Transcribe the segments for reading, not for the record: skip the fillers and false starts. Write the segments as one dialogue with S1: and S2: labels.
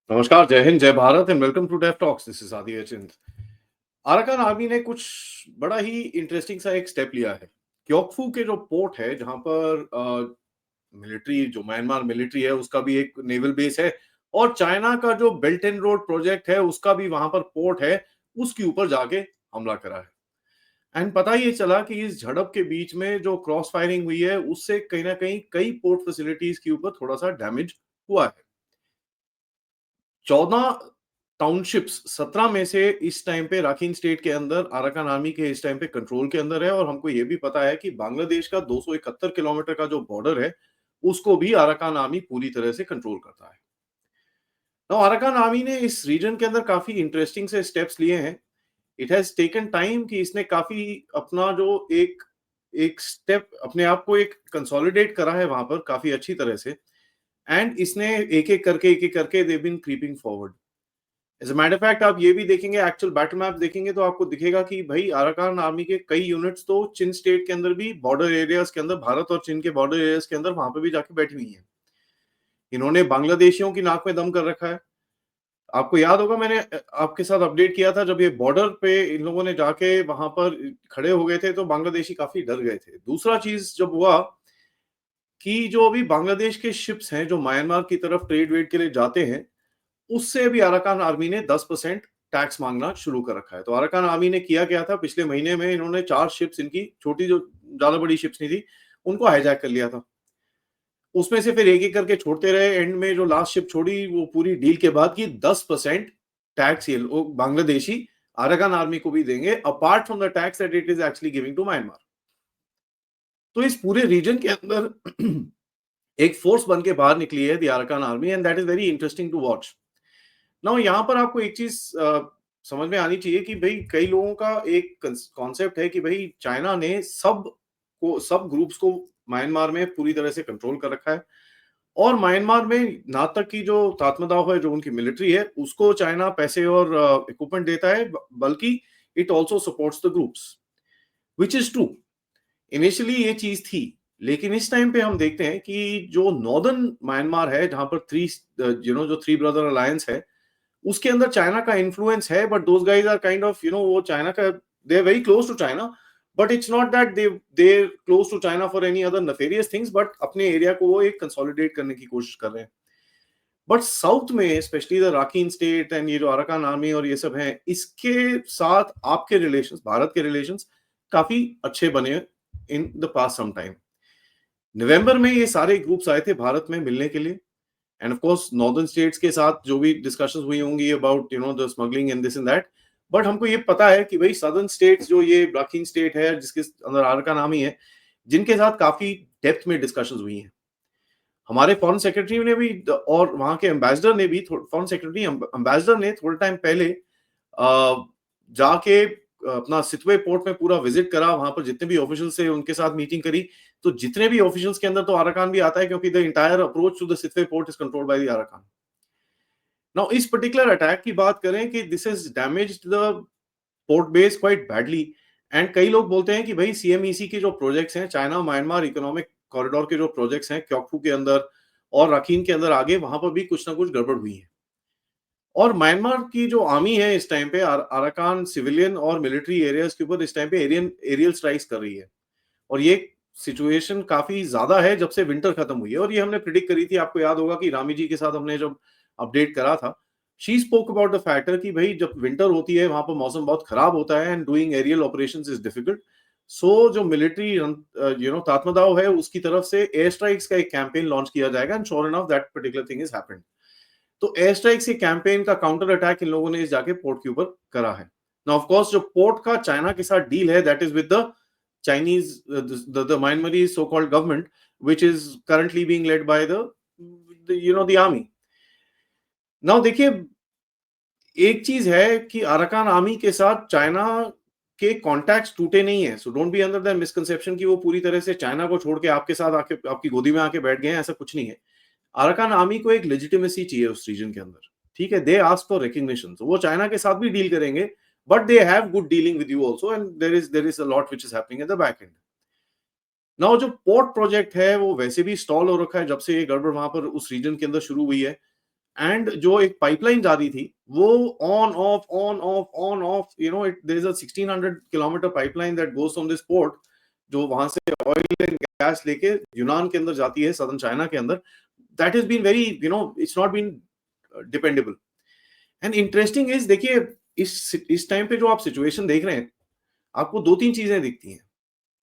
S1: नमस्कार, जय हिंद, जय Bharat and welcome to Dev talks. This is Adi Achint. Arakan army ने कुछ बड़ा ही इंटरेस्टिंग सा एक स्टेप लिया है। क्योकफू के जो पोर्ट है, जहां पर मिलिट्री जो म्यांमार मिलिट्री है उसका भी एक नेवल बेस है, और चाइना का जो बेल्ट एंड रोड प्रोजेक्ट है उसका भी वहां पर पोर्ट है, उसके ऊपर जाके हमला करा है। एंड पता ये चला कि इस झड़प के बीच में जो क्रॉस फायरिंग हुई है उससे कहीं ना कहीं कई पोर्ट फैसिलिटीज के ऊपर थोड़ा सा डैमेज हुआ है। 14 टाउनशिप्स 17 में से इस टाइम पे राखीन स्टेट के अंदर अराकान आर्मी के इस टाइम पे कंट्रोल के अंदर है, और हमको ये भी पता है कि बांग्लादेश का 271 किलोमीटर का जो बॉर्डर है उसको भी अराकान आर्मी पूरी तरह से कंट्रोल करता है। नाउ अराकान आर्मी ने इस रीजन के अंदर काफी इंटरेस्टिंग से स्टेप्स लिए हैं। इट हैज टेकन टाइम कि इसने काफी अपना जो एक एक स्टेप अपने आप को एक कंसोलिडेट करा है वहां पर काफी अच्छी तरह से। एंड इसने एक एक करके they been creeping forward. As a matter fact आप ये भी देखेंगे, एक्चुअल बैटल मैप देखेंगे तो आपको दिखेगा कि भाई अराकान आर्मी के कई यूनिट्स तो चिन स्टेट के अंदर भी, बॉर्डर एरियाज के अंदर, भारत और चीन के बॉर्डर एरियाज के अंदर वहां पे भी जाके बैठी हुई हैं। इन्होंने बांग्लादेशियों की नाक में दम कर रखा है। आपको याद होगा, मैंने आपके साथ अपडेट किया था जब ये बॉर्डर पे इन लोगों ने जाके वहां पर खड़े हो गए थे तो बांग्लादेशी काफी डर गए थे। दूसरा चीज जब हुआ कि जो अभी बांग्लादेश के शिप्स हैं जो म्यांमार की तरफ ट्रेड वेड के लिए जाते हैं, उससे भी अराकान आर्मी ने 10% टैक्स मांगना शुरू कर रखा है। तो अराकान आर्मी ने किया क्या था, पिछले महीने में इन्होंने 4 शिप्स, इनकी छोटी जो ज्यादा बड़ी शिप्स नहीं थी, उनको हाईजैक कर लिया था। उसमें से फिर एक एक करके छोड़ते रहे, एंड में जो लास्ट शिप छोड़ी वो पूरी डील के बाद की 10% टैक्स ये लोग बांग्लादेशी अराकान आर्मी को भी देंगे, apart from the tax that it is actually giving to Myanmar. तो इस पूरे रीजन के अंदर एक फोर्स बन के बाहर निकली है the Arakan army, and that is very interesting to watch. Now यहाँ पर आपको एक चीज समझ में आनी चाहिए कि भाई कई लोगों का एक कॉन्सेप्ट है कि भाई चाइना ने सब ग्रुप्स को म्यांमार में पूरी तरह से कंट्रोल कर रखा है, और म्यांमार में ना तक की जो तात्मदाव है, जो उनकी मिलिट्री है, उसको चाइना पैसे और इक्विपमेंट देता है, बल्कि it also supports the groups, which is true. Initially ये चीज थी, लेकिन इस टाइम पे हम देखते हैं कि जो नॉर्दर्न म्यांमार है, जहां पर जो थ्री ब्रदर अलायंस है, उसके अंदर चाइना का इन्फ्लुएंस है, but those guys are kind of वो चाइना का, they are very close to China, but it's not that they close to China for any other nefarious things, but अपने area को वो एक कंसोलिडेट करने की कोशिश कर रहे हैं। बट साउथ में स्पेशली द राकीन स्टेट एंड ये जो अराकान आर्मी और ये सब हैं, इसके साथ आपके रिलेशंस, भारत के रिलेशंस काफी अच्छे बने in the past some time. नवंबर में ये सारे ग्रुप्स आए थे भारत में मिलने के लिए, end of course northern states के साथ जो भी डिस्कशंस हुई होंगी about the smuggling and this and that. But हमको ये पता है कि भाई सदर्न स्टेट्स, जो ये राखीन स्टेट है जिसके अंदर अराकान आर्मी है, जिनके साथ काफी डेप्थ में डिस्कशंस हुई हैं। हमारे फॉरेन सेक्रेटरी ने भी और वहां के एम्बेसडर ने भी, फॉरेन सेक्रेटरी एम्बेसडर ने थोड़े टाइम पहले जाके अपना सितवे पोर्ट में पूरा विजिट करा, वहां पर जितने भी ऑफिशियल्स थे उनके साथ मीटिंग करी। तो जितने भी ऑफिशियल्स के अंदर तो अराकान भी आता है, क्योंकि the entire approach to the Sittwe port is controlled by the Arakan. Now इस पर्टिकुलर अटैक की बात करें कि this is damaged the port base quite badly. And कई लोग बोलते हैं कि भाई सीएमईसी के जो प्रोजेक्ट्स हैं, चाइना म्यांमार इकोनॉमिक कॉरिडोर के जो प्रोजेक्ट्स हैं क्योकफू के अंदर और रखीन के अंदर आगे, वहां पर भी कुछ ना कुछ गड़बड़ हुई है। और म्यांमार की जो आर्मी है इस टाइम पे अराकान सिविलियन और मिलिट्री एरियाज के ऊपर इस टाइम पे एरियल स्ट्राइक्स कर रही है। और ये सिचुएशन काफी ज्यादा है जब से विंटर खत्म हुई है, और ये हमने प्रिडिक्ट करी थी। आपको याद होगा कि रामी जी के साथ हमने जब अपडेट करा था, she spoke about the factor कि भाई जब विंटर होती है वहां पर मौसम बहुत खराब होता है, and doing aerial operations is difficult. So जो मिलिट्री तात्मदाव है उसकी तरफ से एयर स्ट्राइक्स का एक कैंपेन लॉन्च किया जाएगा, and sure enough that particular thing is happened. तो एयर स्ट्राइक्स के कैंपेन का काउंटर अटैक इन लोगों ने इस जाके पोर्ट के ऊपर करा है। नाउ ऑफ कोर्स जो पोर्ट का चाइना के साथ डील है, that is with the Chinese, the Myanmar so-called government, which is currently being led by the army. Now देखिए, एक चीज है कि अराकान आर्मी के साथ चाइना के कॉन्टैक्ट्स टूटे नहीं है, so don't be under the misconception कि वो पूरी तरह से चाइना को छोड़ के आपके साथ आके आपकी गोदी में आके बैठ गए हैं, ऐसा कुछ नहीं है। अराकान आर्मी को एक लेजिटिमेसी चाहिए उस रीजन के अंदर, ठीक है। दे आस्क फॉर रिकग्निशन, तो वो चाइना के साथ भी डील करेंगे, but they have good dealing with you also, and there is a lot which is happening at the back end. Now जो पोर्ट प्रोजेक्ट है वो वैसे भी स्टॉल हो रखा है जब से ये गड़बड़ वहां पर उस रीजन के अंदर शुरू हुई है, एंड जो एक पाइपलाइन जा रही थी वो on off on off on off, you know, it there is a 1600 kilometre pipeline that goes from this port, जो वहां से ऑयल एंड गैस लेके यूनान के अंदर जाती है, सदर्न चाइना के अंदर. That has been very, you know, it's not been dependable. And interesting is, देखिए, इस टाइम पे जो आप सिचुएशन देख रहे हैं, आपको दो तीन चीजें दिखती हैं.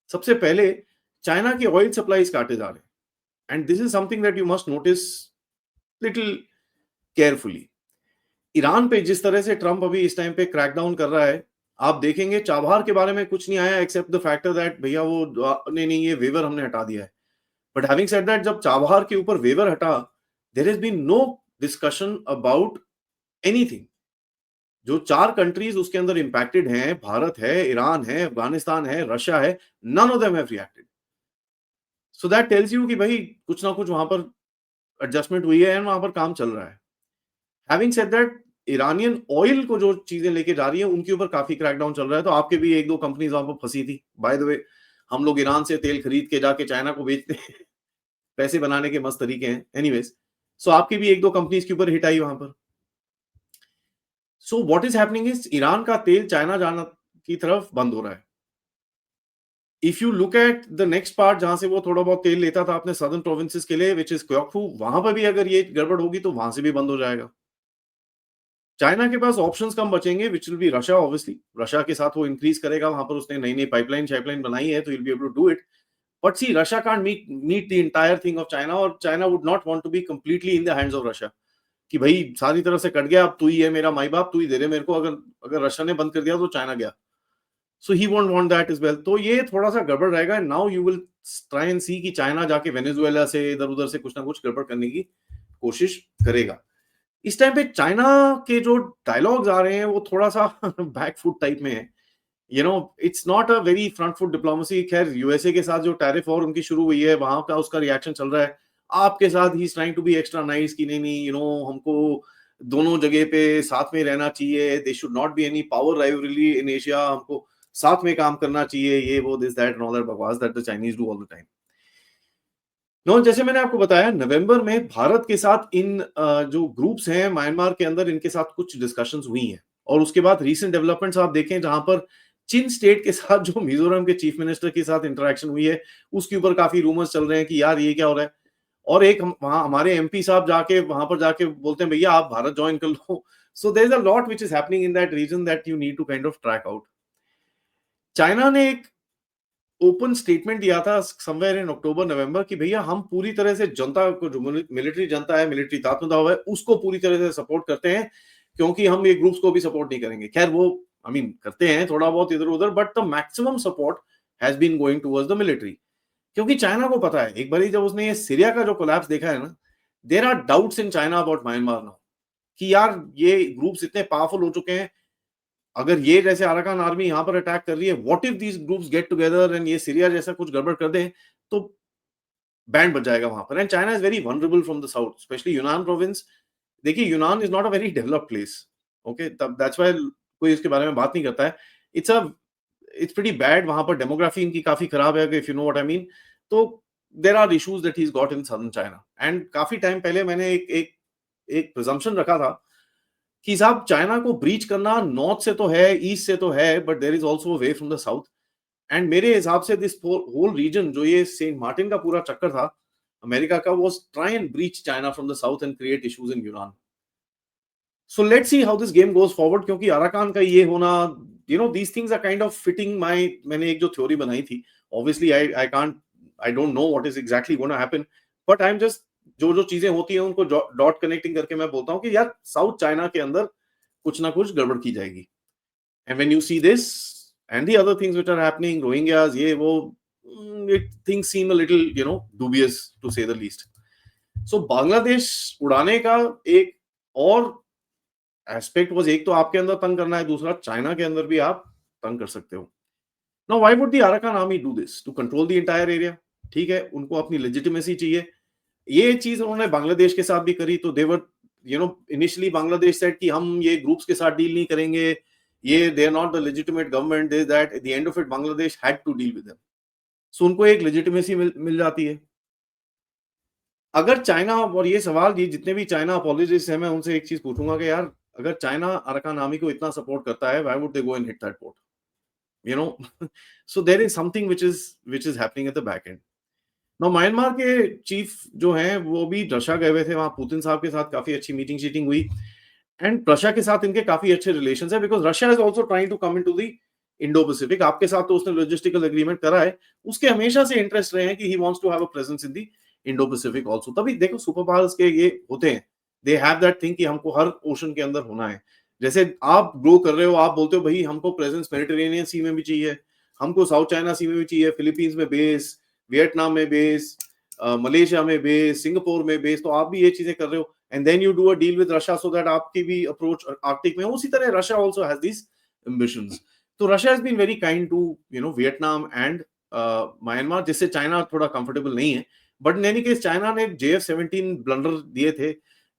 S1: सबसे पहले, चाइना की ऑयल सप्लाईज काटे जा रहे हैं, and this is something that you must notice little carefully. Iran पे जिस तरह से ट्रंप अभी इस टाइम पे क्रैकडाउन कर रहा है, आप देखेंगे चाबहार के बारे में कुछ नहीं आया एक्सेप्ट द फैक्टर दैट भैया वो नहीं, ये वेवर हमने हटा दिया है. बट हैविंग सेड दैट, जब चाबहार के ऊपर वेवर हटा, there has been no discussion about anything. जो चार कंट्रीज उसके अंदर इंपैक्टेड हैं, भारत है, ईरान है, अफगानिस्तान है, रशिया है, none of them have reacted. So that tells you कि भाई कुछ ना कुछ वहां पर एडजस्टमेंट हुई है एंड वहां पर काम चल रहा है. Having said that, Iranian oil को जो चीजें लेके जा रही है उनके ऊपर काफी क्रैकडाउन चल रहा है. तो आपके भी एक दो कंपनीज वहां पर फंसी थी. बाय द वे, हम लोग ईरान से तेल खरीद के जाके चाइना को बेचते हैं. पैसे बनाने के मस्त तरीके हैं. एनीवेज, सो आपकी भी एक दो कंपनीज के ऊपर हिट आई वहां पर. So what is happening is, Iran का तेल चाइना जाना की तरफ बंद हो रहा है. If you look at the next part, जहां से वो थोड़ा बहुत तेल लेता था अपने सदर्न प्रोविंसेस के लिए, विच इज क्योकफू, वहां पर भी अगर ये गड़बड़ होगी तो वहां से भी बंद हो जाएगा. चाइना के पास ऑप्शंस कम बचेंगे, which will be Russia. Obviously Russia के साथ वो इंक्रीज करेगा, वहां पर उसने नई नई पाइपलाइन शाइपलाइन बनाई है, तो will be able to do it. But see, Russia can't meet the entire thing of China, और China would not want to be completely in the hands of Russia, कि भाई सारी तरह से कट गया, अब तू ही है मेरा माई बाप, तू ही दे रहे मेरे को. अगर अगर रशिया ने बंद कर दिया तो चाइना गया. So he won't want that as well. तो ये थोड़ा सा गड़बड़ रहेगा. Now you will try and see कि चाइना जाके वेनेजुएला से इधर उधर से कुछ ना कुछ गड़बड़ करने की कोशिश करेगा. इस टाइम पे चाइना के जो डायलॉग्स आ रहे हैं वो थोड़ा सा बैकफुट टाइप में है. You know, it's not a very front foot diplomacy. खैर, यूएसए के साथ जो टैरिफ वॉर उनकी शुरू हुई है, वहां का उसका रिएक्शन चल रहा है. आपके साथ ही trying to be extra nice कि नहीं नहीं, यू नो, हमको दोनों जगह पे साथ में रहना चाहिए. They should not be any power rivalry in Asia. हमको साथ में काम करना चाहिए, ये वो this that and all that बकवास that the Chinese do all the time. No, जैसे मैंने आपको बताया, नवंबर में भारत के साथ इन जो ग्रुप्स हैं म्यांमार के अंदर, इनके साथ कुछ डिस्कशंस हुई हैं. और उसके बाद रीसेंट डेवलपमेंट्स आप देखें, जहां पर चिन स्टेट के साथ जो मिजोरम के चीफ मिनिस्टर के साथ इंटरेक्शन हुई है, उसके ऊपर काफी रूमर्स चल रहे हैं कि यार ये क्या हो रहा है. और एक वहां हमारे एमपी साहब जाके वहां पर जाके बोलते हैं भैया आप भारत ज्वाइन कर लो. So there is a lot which is happening in that region that you need to kind of track out. China ने एक ओपन स्टेटमेंट दिया था समवेयर इन अक्टूबर नवंबर कि भैया हम पूरी तरह से जनता को, जो मिलिट्री जनता है, मिलिट्री ताकतवर है, उसको पूरी तरह से सपोर्ट करते हैं, क्योंकि हम ये ग्रुप्स को भी सपोर्ट नहीं करेंगे. खैर वो आई मीन करते हैं थोड़ा बहुत इधर उधर, but the maximum support has been going towards the military. क्योंकि चाइना को पता है, एक बार जब उसने ये सीरिया का जो कोलैप्स देखा है ना, there are doubts in China about Myanmar now, कि यार ये ग्रुप्स इतने पावरफुल हो चुके हैं. अगर ये जैसे अराकान आर्मी यहाँ पर अटैक कर रही है, what if these groups get together and ये सीरिया जैसा कुछ गड़बड़ कर दें, तो बैंड बच जाएगा वहां पर. And China is very vulnerable from the south, especially Yunnan province. देखिए, Yunnan is not a very developed place. Okay, तब दैट्स व्हाई कोई इसके बारे में बात नहीं करता है. It's a it's pretty bad. वहां पर डेमोग्राफी इनकी काफी खराब है, if you know what I mean. तो there are issues that he is got in southern China. And काफी टाइम पहले मैंने एक प्रिजम्पशन रखा था कि साहब चाइना को ब्रीच करना नॉर्थ से तो है, ईस्ट से तो है, but there is also a way from the south. And मेरे हिसाब से दिस होल रीजन, जो ये सेंट मार्टिन का पूरा चक्कर था अमेरिका का, was try and breach China from the south and create issues in Yunnan. So let's see how this game goes forward. क्योंकि अराकान का ये होना, you know, these things are kind of fitting my, मैंने एक जो theory बनाई थी, obviously I can't, I don't know what is exactly gonna happen, but I am just, जो जो चीजें होती हैं उनको डॉट कनेक्टिंग करके मैं बोलता हूँ कि यार साउथ चाइना के अंदर कुछ ना कुछ गड़बड़ की जाएगी. And when you see this and the other things which are happening, Rohingyas, ye wo, things seem a little, you know, dubious to say the least. So Bangladesh उड़ाने का एक और एस्पेक्ट वाज, एक तो आपके अंदर तंग करना है, दूसरा चाइना के अंदर भी आप तंग कर सकते हो. Now why would the Arakan army do this? To control the entire area. ठीक है, उनको अपनी लेजिटिमेसी चाहिए. ये चीज उन्होंने बांग्लादेश के साथ भी करी. तो there, you know, initially Bangladesh said कि हम ये ग्रुप्स के साथ डील नहीं करेंगे, ये they are not the legitimate government, this that. At the end of it Bangladesh had to deal with them. So उनको एक लेजिटिमेसी मिल जाती है. अगर चाइना, और ये सवाल, ये जितने भी चाइना अपोलोजिस्ट हैं, मैं उनसे एक चीज़ पूछूँगा कि यार, अगर चाइना अराकान आर्मी को इतना सपोर्ट करता है, why would they go and hit that port? You know? So there is something which is happening at the back end. Now Myanmar के चीफ जो हैं, वो भी रशिया गए हुए थे, वहाँ पुतिन साहब के साथ काफ़ी अच्छी मीटिंग-शीटिंग हुई। एंड रशिया के साथ इनके काफ़ी अच्छे रिलेशंस हैं, because Russia is also trying to come into the Indo Pacific. आपके साथ तो उसने लॉजिस्टिकल एग्रीमेंट करा है, उसके हमेशा से इंटरेस्ट रहे हैं कि he wants to have a presence in the Indo Pacific also. तभी देखो सुपर पावर्स के ये होते हैं, दे हैव दैट थिंग कि हमको हर ओशन के अंदर होना है। जैसे आप ग्रो कर रहे हो, आप बोलते हो भई हमको प्रेजेंस मेडिटेरेनियन सी में भी चाहिए, हमको साउथ चाइना सी में भी चाहिए, फिलीपींस में बेस, वियतनाम में बेस, मलेशिया में बेस, सिंगापुर में बेस, तो आप भी ये चीज़ें कर रहे हो। And then you do a deal with Russia so that आपकी भी अप्रोच आर्कटिक में हो। उसी तरह Russia also has these ambitions. तो Russia has been very kind to Vietnam and Myanmar, जिससे चाइना थोड़ा कंफर्टेबल नहीं है। But in any case China ने JF-17 ब्लंडर दिए थे,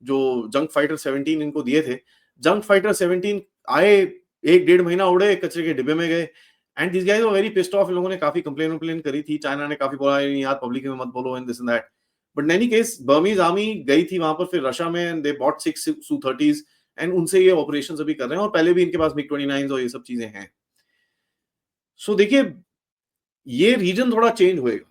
S1: जो जंग फाइटर 17 इनको दिए थे। जंग फाइटर 17 आए, 1 डेढ़ महीना उड़े, कचरे के डिब्बे में गए। And these guys were very pissed off. इन लोगों ने काफ़ी कंप्लेन करी थी। चाइना ने काफ़ी बोला, "नहीं यार, पब्लिक में मत बोलो" and this and that. But in any case Burmese army गई थी वहाँ पर फिर रशिया में, and they bought 6 Su-30s, and उनसे ये ऑपरेशंस अभी कर रहे हैं, और पहले भी इनके पास MiG-29s और ये सब चीज़ें हैं। सो देखिए, ये रीजन थोड़ा चेंज होएगा।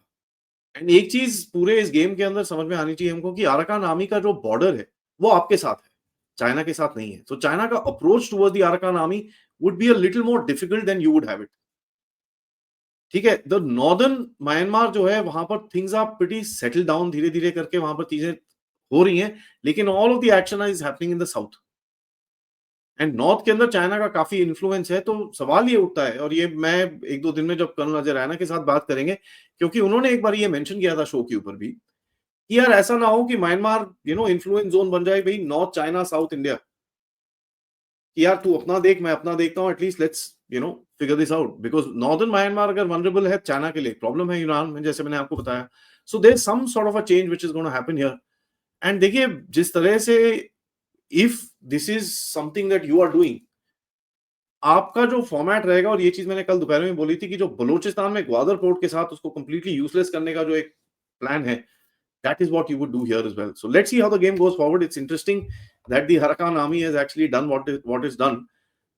S1: एंड एक चीज़ पूरे इस गेम के अंदर समझ में आनी चाहिए हमको कि अराकान आर्मी का जो बॉर्डर है, वो आपके साथ है, चाइना के साथ नहीं है। तो चाइना का approach towards the Arakan army would be a little more difficult than you would have it. ठीक है? द नॉर्दर्न म्यांमार जो है, वहाँ पर things are pretty settle down, धीरे-धीरे करके वहाँ पर चीज़ें हो रही हैं, लेकिन all of the action is happening in the south. And north के अंदर चाइना का काफ़ी इन्फ्लुएंस है, तो सवाल ये उठता है, और ये मैं 1-2 दिन में जब कर्नल अजय रैना के साथ बात करेंगे, क्योंकि उन्होंने एक बार ये मेंशन किया था शो के ऊपर भी, कि यार ऐसा ना हो कि म्यांमार इन्फ्लुएंस ज़ोन बन जाए, भई नॉर्थ चाइना, साउथ इंडिया, कि यार तू अपना देख, मैं अपना देखता हूँ, at least let's figure this out, because northern Myanmar अगर वल्नरेबल है चाइना के लिए, प्रॉब्लम है ईरान में, जैसे मैंने आपको बताया। So there is some sort of a change which is gonna happen here. And देखिए, जिस तरह से, if this is something that you are doing, आपका जो फॉर्मेट रहेगा, और ये चीज़ मैंने कल दोपहर में बोली थी, कि जो बलूचिस्तान में ग्वादर पोर्ट के साथ उसको कंप्लीटली यूज़लेस करने का जो एक प्लान है, that is what you would do here as well. So let's see how the game goes forward. It's interesting that the Harakan army has actually done what is done.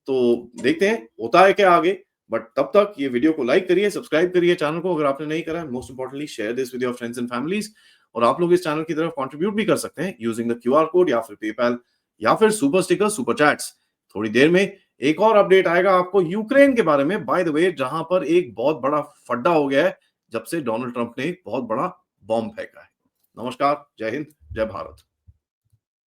S1: तो देखते हैं होता है क्या आगे। बट तब तक ये वीडियो को लाइक करिए, सब्सक्राइब करिए चैनल को अगर आपने नहीं करा है। Most importantly share this with your friends and families. और आप लोग इस चैनल की तरफ कंट्रीब्यूट भी कर सकते हैं यूजिंग द क्यूआर कोड, या फिर पेपैल, या फिर सुपर स्टिकर, सुपर चैट्स। थोड़ी देर में एक और अपडेट आएगा आपको यूक्रेन के बारे में, बाय द वे, जहां पर एक बहुत बड़ा फड्डा हो गया है जब से डोनाल्ड ट्रंप ने एक बहुत बड़ा बॉम्ब फेंका है। नमस्कार, जय हिंद, जय भारत।